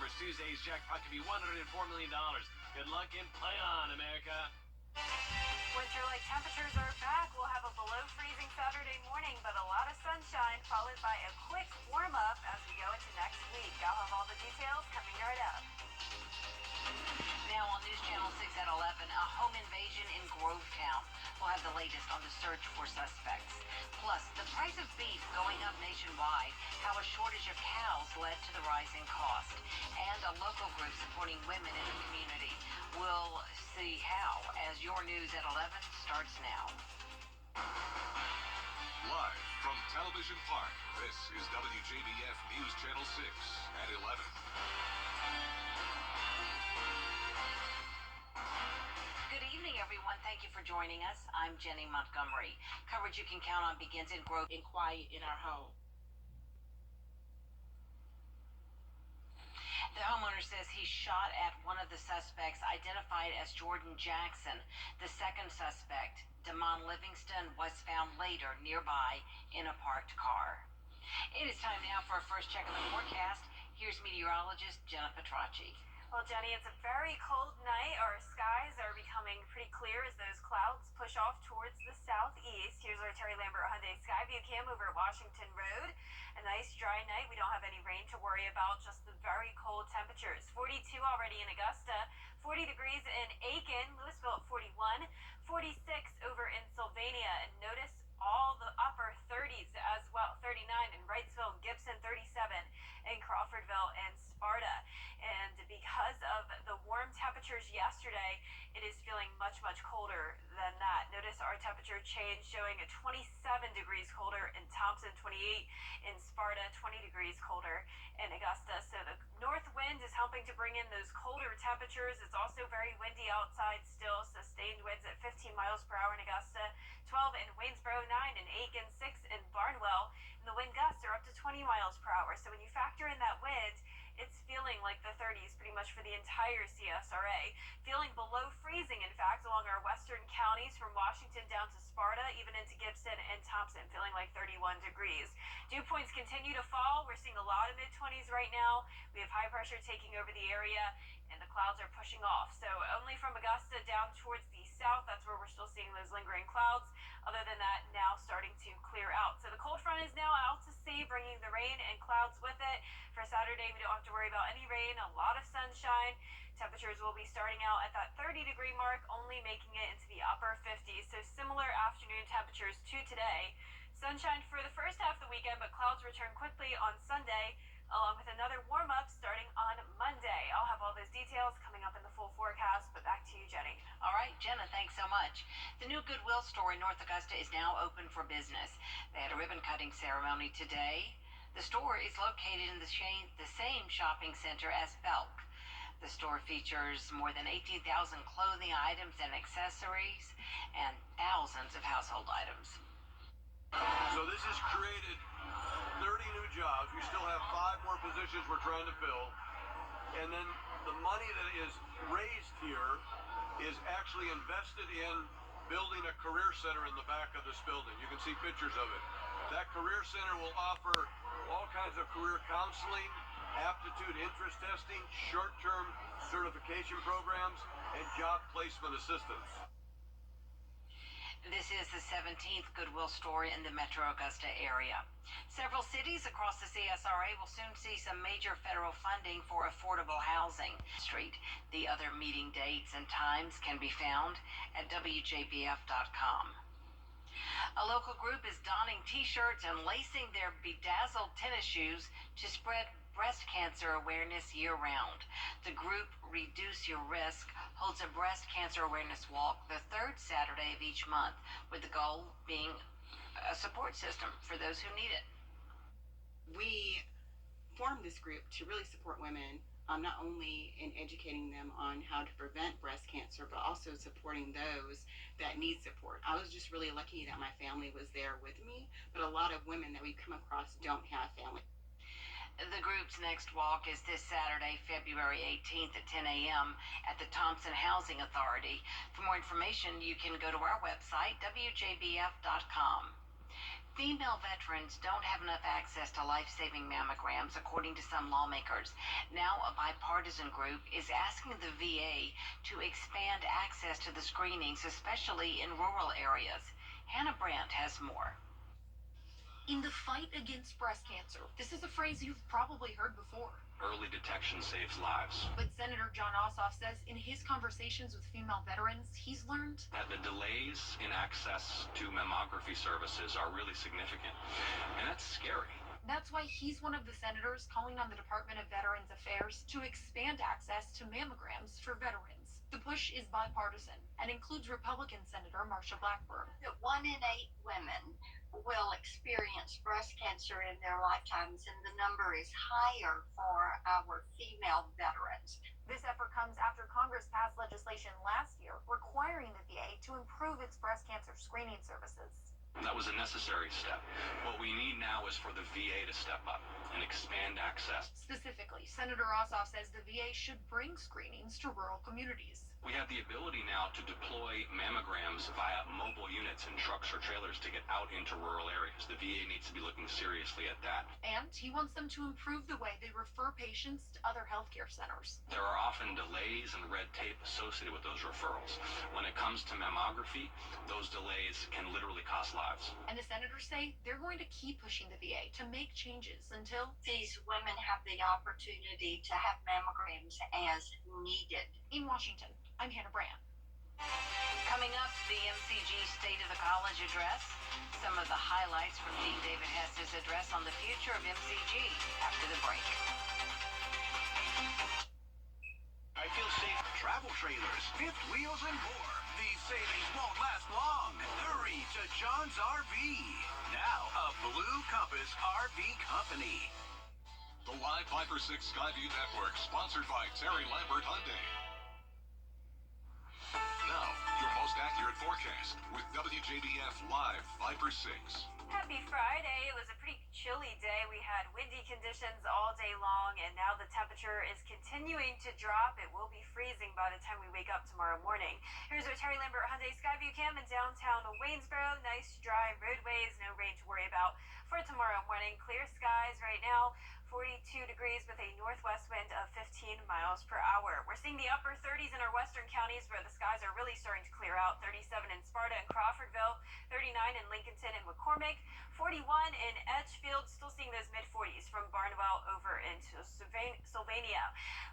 numbers. Tuesday's jackpot could be $104 million. Good luck and play on, America. Winter-like temperatures are back. We'll have a below freezing Saturday morning, but a lot of sunshine, followed by a quick warm-up as we go into next week. I'll have all the details coming right up. Now on News Channel 6 at 11, a home invasion in Grovetown. We'll have the latest on the search for suspects. Plus, the price of beef going up nationwide, how a shortage of cows led to the rising cost, and a local group supporting women in the community. We'll see how as your news at 11 starts now. Live from Television Park, this is WJBF News Channel 6 at 11. Good evening, everyone. Thank you for joining us. I'm Jenny Montgomery. Coverage you can count on begins in Grove and quiet in our home. The homeowner says he shot at one of the suspects identified as Jordan Jackson. The second suspect, Damon Livingston, was found later nearby in a parked car. It is time now for a first check of the forecast. Here's meteorologist Jenna Petracci. Well, Jenny, it's a very cold night. Our skies are becoming pretty clear as those clouds push off towards the southeast. Here's our Terry Lambert Hyundai Skyview cam over at Washington Road. A nice dry night. We don't have any rain to worry about, just the very cold temperatures. 42 already in Augusta, 40 degrees in Aiken, Louisville at 41, 46 over in Sylvania. And notice all the upper 30s as well, 39 in Wrightsville, Gibson, 37 in Crawfordville and Sparta. And because of the warm temperatures yesterday, it is feeling much, much colder than that. Notice our temperature change showing a 27 degrees colder in Thompson, 28 in Sparta, 20 degrees colder in Augusta. So the north wind is helping to bring in those colder temperatures. It's also very windy outside still, sustained winds at 15 miles per hour in Augusta, 12 in Waynesboro, 9 in Aiken, 6 in Barnwell, and the wind gusts are up to 20 miles per hour. So when you factor in that wind, it's feeling like the 30s pretty much for the entire CSRA. Feeling below freezing, in fact, along our western counties from Washington down to Sparta, even into Gibson and Thompson, feeling like 31 degrees. Dew points continue to fall. We're seeing a lot of mid-20s right now. We have high pressure taking over the area, and the clouds are pushing off. So only from Augusta down towards the south, that's where we're still seeing those lingering clouds. Other than that, now starting to clear out. So the cold front is now out to sea, bringing the rain and clouds with it. For Saturday, we don't have to worry about any rain, a lot of sunshine. Temperatures will be starting out at that 30-degree mark, only making it into the upper 50s. So similar afternoon temperatures to today. Sunshine for the first half of the weekend, but clouds return quickly on Sunday, along with another warm-up starting on Monday. I'll have all those details coming up in the full forecast, but back to you, Jenny. All right, Jenna, thanks so much. The new Goodwill store in North Augusta is now open for business. They had a ribbon-cutting ceremony today. The store is located in the same shopping center as Belk. The store features more than 18,000 clothing items and accessories and thousands of household items. So this has created 30 new jobs. We still have 5 more positions we're trying to fill. And then the money that is raised here is actually invested in building a career center in the back of this building. You can see pictures of it. That career center will offer all kinds of career counseling, aptitude interest testing, short-term certification programs, and job placement assistance. This is the 17th Goodwill store in the Metro Augusta area. Several cities across the CSRA will soon see some major federal funding for affordable housing. The other meeting dates and times can be found at WJBF.com. A local group is donning t-shirts and lacing their bedazzled tennis shoes to spread breast cancer awareness year-round. The group Reduce Your Risk holds a breast cancer awareness walk the third Saturday of each month, with the goal being a support system for those who need it. We formed this group to really support women, not only in educating them on how to prevent breast cancer, but also supporting those that need support. I was just really lucky that my family was there with me, but a lot of women that we come across don't have family. The group's next walk is this Saturday, February 18th at 10 a.m. at the Thompson Housing Authority. For more information, you can go to our website, WJBF.com. Female veterans don't have enough access to life-saving mammograms, according to some lawmakers. Now, a bipartisan group is asking the VA to expand access to the screenings, especially in rural areas. Hannah Brandt has more. In the fight against breast cancer, this is a phrase you've probably heard before. Early detection saves lives. But Senator John Ossoff says in his conversations with female veterans, he's learned that the delays in access to mammography services are really significant, and that's scary. That's why he's one of the senators calling on the Department of Veterans Affairs to expand access to mammograms for veterans. The push is bipartisan and includes Republican Senator Marsha Blackburn. 1 in 8 women will experience breast cancer in their lifetimes, and the number is higher for our female veterans. This effort comes after Congress passed legislation last year requiring the VA to improve its breast cancer screening services. That was a necessary step. What we need now is for the VA to step up and expand access. Specifically, Senator Ossoff says the VA should bring screenings to rural communities. We have the ability now to deploy mammograms via mobile units in trucks or trailers to get out into rural areas. The VA needs to be looking seriously at that. And he wants them to improve the way they refer patients to other healthcare centers. There are often delays and red tape associated with those referrals. When it comes to mammography, those delays can literally cost lives. And the senators say they're going to keep pushing the VA to make changes until these women have the opportunity to have mammograms as needed. In Washington, I'm Hannah Brandt. Coming up, the MCG State of the College address. Some of the highlights from Dean David Hess's address on the future of MCG after the break. I feel safe. Travel trailers, fifth wheels, and more. These savings won't last long. Hurry to John's RV. Now, a Blue Compass RV company. The live Viper 6 Skyview Network, sponsored by Terry Lambert Hyundai. Now, your most accurate forecast with WJBF Live Viper 6. Happy Friday. It was a pretty chilly day. We had windy conditions all day long, and now the temperature is continuing to drop. It will be freezing by the time we wake up tomorrow morning. Here's our Terry Lambert Hyundai Skyview Cam in downtown Waynesboro. Nice dry roadways, no rain to worry about for tomorrow morning. Clear skies right now. 42 degrees with a northwest wind of 15 miles per hour. We're seeing the upper 30s in our western counties where the skies are really starting to clear out. 37 in Sparta and Crawfordville, 39 in Lincolnton and McCormick, 41 in Edgefield, still seeing those mid-40s from Barnwell over into Sylvania.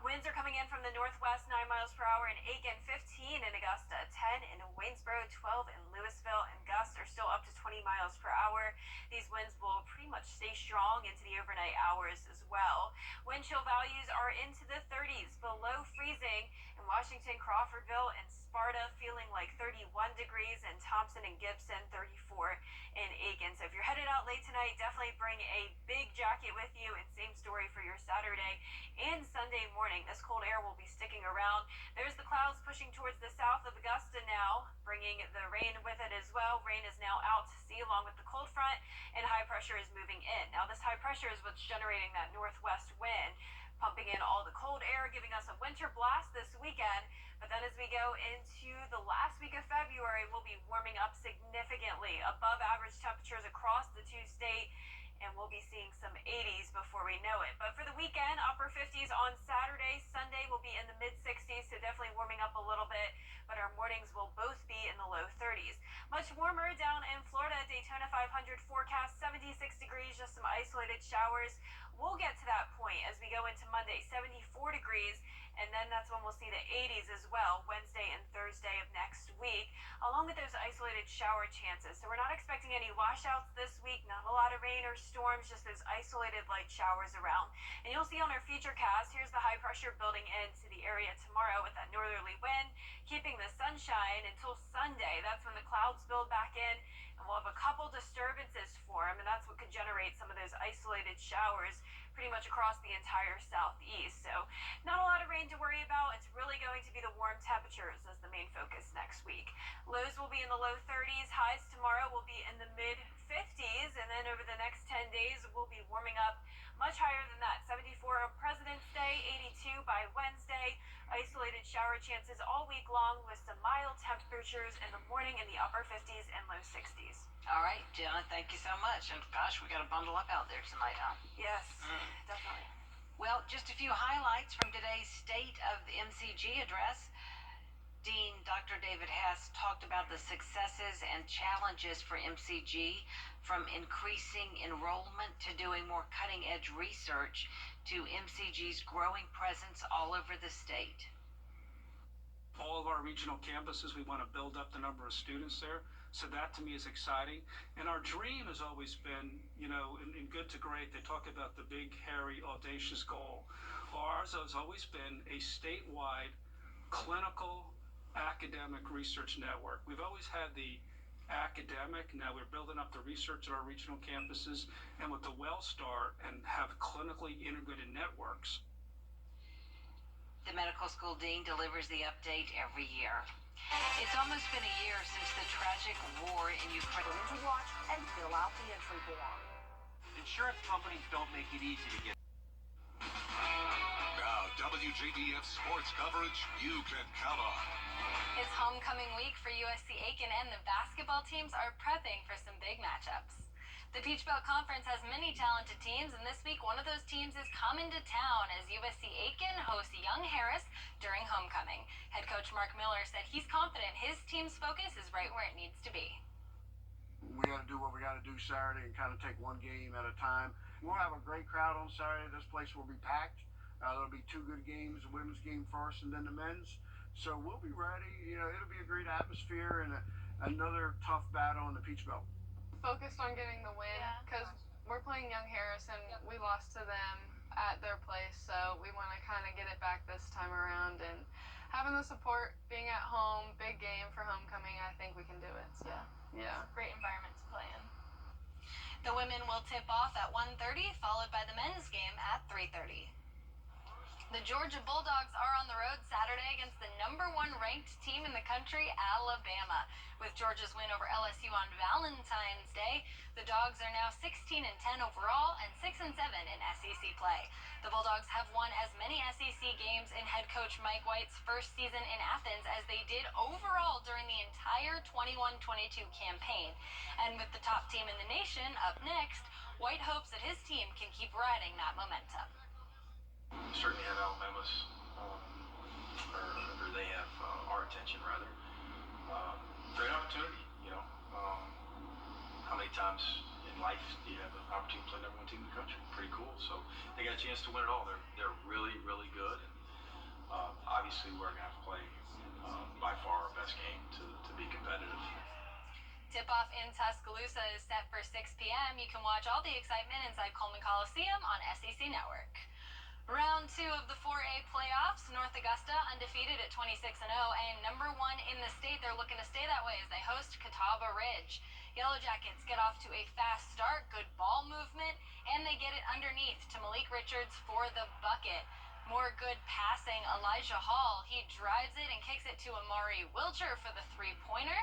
Winds are coming in from the northwest, 9 miles per hour in Aiken, 15 in Augusta, 10 in Waynesboro, 12 in Louisville, and gusts are still up to 20 miles per hour. These winds will pretty much stay strong into the overnight hours as well. Wind chill values are into the 30s, below freezing in Washington, Crawfordville, and Sparta, feeling like 31 degrees, and Thompson and Gibson, 34 in Aiken. So if you're headed out late tonight, definitely bring a big jacket with you, and same story for your Saturday and Sunday morning. This cold air will be sticking around. There's the clouds pushing towards the south of Augusta now, bringing the rain with it as well. Rain is now out to sea along with the cold front, and high pressure is moving in. Now this high pressure is what's generating that northwest wind, pumping in all the cold air, giving us a winter blast this weekend. But then as we go into the last week of February, we'll be warming up significantly, above average temperatures across the two-state, and we'll be seeing some 80s before we know it. But for the weekend, upper 50s on Saturday. Sunday will be in the mid-60s, so definitely warming up a little bit, but our mornings will both be in the low 30s. Much warmer down in Florida. Daytona 500 forecast, 76 degrees, just some isolated showers. We'll get to that point as we go into Monday, 74 degrees, and then that's when we'll see the 80s as well, Wednesday and Thursday of next week, along with those isolated shower chances. So we're not expecting any washouts this week, not a lot of rain or storms, just those isolated light showers around. And you'll see on our feature cast, here's the high pressure building into the area tomorrow with that northerly wind, keeping the sunshine until Sunday. That's when the clouds build back in, and we'll have a couple disturbances form, and that's what could generate some of those isolated showers pretty much across the entire southeast. So not a lot of rain to worry about. It's really going to be the warm temperatures as the main focus next week. Lows will be in the low 30s. Highs tomorrow will be in the mid 50s, and then over the next 10 days we'll be warming up much higher than that. 74 on President's Day, 82 by Wednesday. Isolated shower chances all week long with some mild temperatures in the morning in the upper 50s and low 60s. All right, Jenna, thank you so much. And gosh, we got to bundle up out there tonight, huh? Yes, definitely. Well, just a few highlights from today's State of the MCG address. Dean Dr. David Hess talked about the successes and challenges for MCG, from increasing enrollment to doing more cutting-edge research to MCG's growing presence all over the state. All of our regional campuses, we want to build up the number of students there. So that to me is exciting. And our dream has always been, in good to great, they talk about the big, hairy, audacious goal. Ours has always been a statewide clinical academic research network. We've always had the academic, now we're building up the research at our regional campuses, and with the WellStar, and have clinically integrated networks. The medical school dean delivers the update every year. It's almost been a year since the tragic war in Ukraine. To watch and fill out the entry form. Insurance companies don't make it easy to get. Now, WJBF sports coverage you can count on. It's homecoming week for USC Aiken, and the basketball teams are prepping for some big matchups. The Peach Belt Conference has many talented teams, and this week one of those teams is coming to town as USC Aiken hosts Young Harris during homecoming. Head coach Mark Miller said he's confident his team's focus is right where it needs to be. We got to do what we got to do Saturday and kind of take one game at a time. We'll have a great crowd on Saturday. This place will be packed. There'll be two good games, the women's game first and then the men's. So we'll be ready. It'll be a great atmosphere and another tough battle in the Peach Belt. Focused on getting the win because we're playing Young Harris and we lost to them at their place, so we want to kind of get it back this time around, and having the support, being at home, big game for homecoming, I think we can do it. So yeah, great environment to play in. The women will tip off at 1:30, followed by the men's game at 3:30. The Georgia Bulldogs are on the road Saturday against the #1 ranked team in the country, Alabama. With Georgia's win over LSU on Valentine's Day, the Dogs are now 16-10 overall and 6-7 in SEC play. The Bulldogs have won as many SEC games in head coach Mike White's first season in Athens as they did overall during the entire 21-22 campaign. And with the top team in the nation up next, White hopes that his team can keep riding that momentum. Certainly have Alabama's, or they have our attention rather. Great opportunity, how many times in life do you have an opportunity to play #1 team in the country? Pretty cool. So they got a chance to win it all. They're really, really good. And obviously we're going to have to play by far our best game to be competitive. Tip-off in Tuscaloosa is set for 6 p.m. You can watch all the excitement inside Coleman Coliseum on SEC Network. Round 2 of the 4A playoffs, North Augusta undefeated at 26-0 and #1 in the state. They're looking to stay that way as they host Catawba Ridge. Yellow Jackets get off to a fast start, good ball movement, and they get it underneath to Malik Richards for the bucket. More good passing, Elijah Hall. He drives it and kicks it to Amari Wilcher for the three-pointer.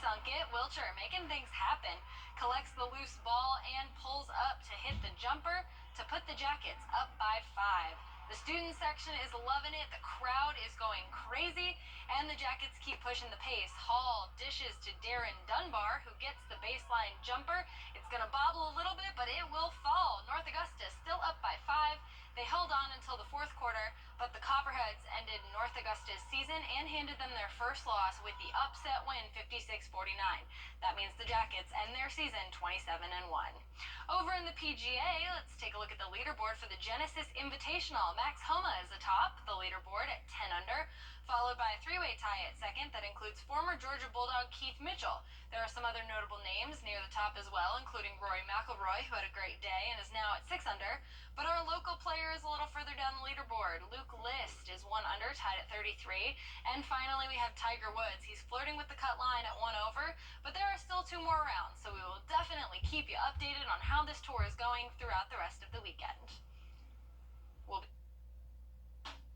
Sunk it, Wilcher making things happen. Collects the loose ball and pulls up to hit the jumper to put the Jackets up by 5. The student section is loving it, the crowd is going crazy, and the Jackets keep pushing the pace. Hall dishes to Darren Dunbar, who gets the baseline jumper. It's going to bobble a little bit, but it will fall. North Augusta still up by 5. They held on until the fourth quarter, but the Copperheads ended North Augusta's season and handed them their first loss with the upset win 56-49. That means the Jackets end their season 27-1. Over in the PGA, let's take a look at the leaderboard for the Genesis Invitational. Max Homa is atop the leaderboard at 10 under, followed by a three-way tie at second that includes former Georgia Bulldog Keith Mitchell. There are some other notable names near the top as well, including Rory McIlroy, who had a great day and is now at 6 under. But our local player is a little further down the leaderboard. Luke List is 1 under, tied at 33. And finally, we have Tiger Woods. He's flirting with the cut line at 1 over, but there are still 2 more rounds, so we will definitely keep you updated on how this tour is going throughout the rest of the weekend.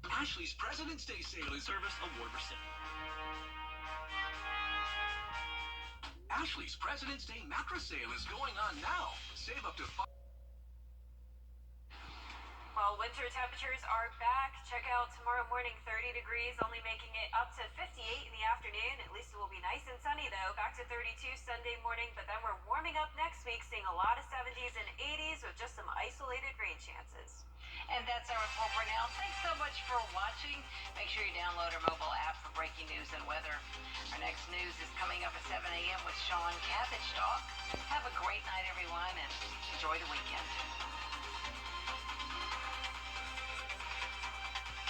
Ashley's President's Day sale is Service Award recipient. Ashley's President's Day mattress sale is going on now. Save up to 5. Well, winter temperatures are back. Check out tomorrow morning, 30 degrees, only making it up to 58 in the afternoon. At least it will be nice and sunny, though. Back to 32 Sunday morning, but then we're warming up next week, seeing a lot of 70s and 80s with just some isolated rain chances. And that's our report for now. Thanks so much for watching. Make sure you download our mobile app for breaking news and weather. Our next news is coming up at 7 a.m. with Sean Cabbage Talk. Have a great night, everyone, and enjoy the weekend.